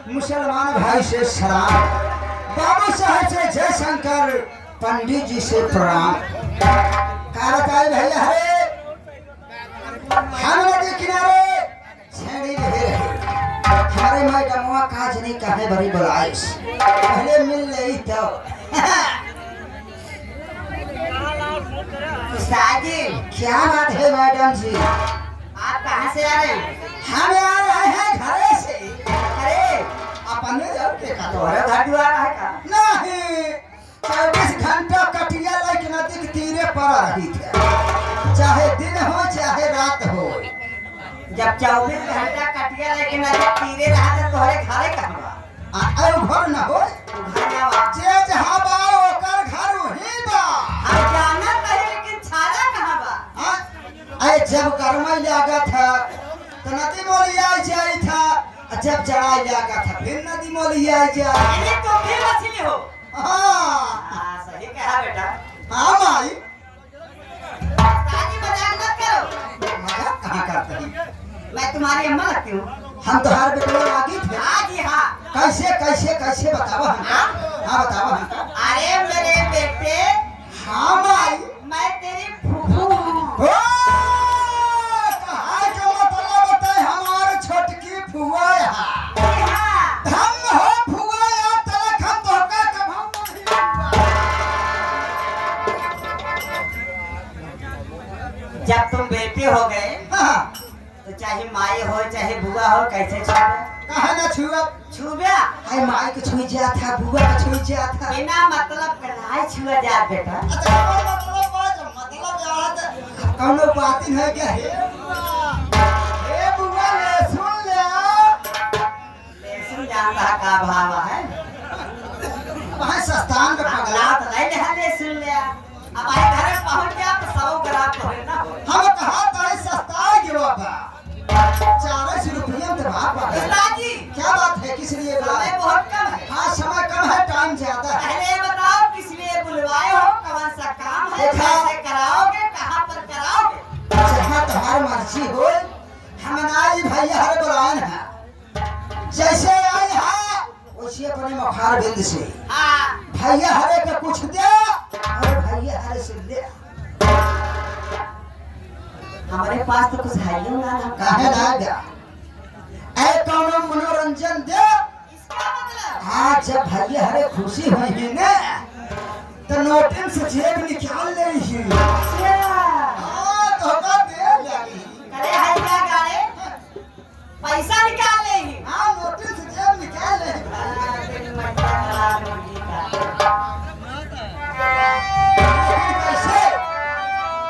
मुसलमान भाई से सलाम, बाबू साहब से जय शंकर, पंडित जी से प्रणाम। कारताई भैया हरे हम नदी किनारे छेड़ी रहे हमारे मैडमवा काज नहीं कहे बड़ी बुलाइश पहले मिल रही तो साजी क्या बात है मैडम जी? आप कहाँ से आ रहे हैं? हम आ रहे हैं घरे से। अरे अपने जब देखा तो तुम्हारा घर द्वार है का? नहीं 24 घंटा कटिया लाइक नदी के तीरे पर रही थी, चाहे दिन हो चाहे रात हो। जब 24 घंटा कटिया लेके नदी तीरे रहा था तोहरे घरे कहाँ? आयो घर न हो घर ना बा। जे जहां बा ओकर घर वही बा। हम जाना कहीं लेकिन छाला कहाँ बा? अरे जब गर्मा लगा था तो नदी मोलिया जाई था, जब चढ़ाई लगा था फिर नदी मोलिया जाए। ये तो भी मछली हो। हाँ सही कहा बेटा। हाँ माई साजी मजाक मत करो। मजाक कहाँ करते हैं? मैं तुम्हारी अम्मा लगती हूँ। हम तो हर बेटवा लागी थे। हाँ जी हाँ। कैसे कैसे कैसे बताओ हमका? हाँ बताओ हमका। अरे मेरे बेटे हाँ माई मैं तेरी फूफू जब तुम बेटे हो गए हाँ तो चाहे माई हो चाहे बुआ हो कैसे छूबे कहा ना छुआ छूबे हाय माई के छुई जा था बुआ के छुई जा था बिना मतलब के नहीं छुआ जा बेटा अच्छा मतलब याद कौनो बात नहीं है क्या हे बुआ ले सुन ले लेकिन जानता का भाव है वहाँ सस्तान में पगला रात नहीं ले सुन ले अब आए घर पहुंच गया तो सब ग्राफ करे ना हम कहा तारे सस्ता गिरो बा 400 रुपया में बाप पिताजी क्या बात है किस लिए बुलाए समय बहुत कम है हाँ समय कम है टाइम ज्यादा है पहले ये बताओ किस लिए बुलवाए हो कौन सा काम है देखा। कैसे कराओगे कहाँ पर कराओगे जहाँ तुम्हारी मर्जी हो हम नाई भैया हर बुलाए हैं जैसे आए हैं वैसे अपने मुखार बिंद से हाँ भैया हरे का कुछ दे और भैया हरे से दे हमारे पास तो कुछ है ही ना हम काहे ना दे ऐ कौनो मनोरंजन दे इसका मतलब हाँ जब भैया हरे खुशी हुई है ना तो नोटिन से जेब निकाल ले ही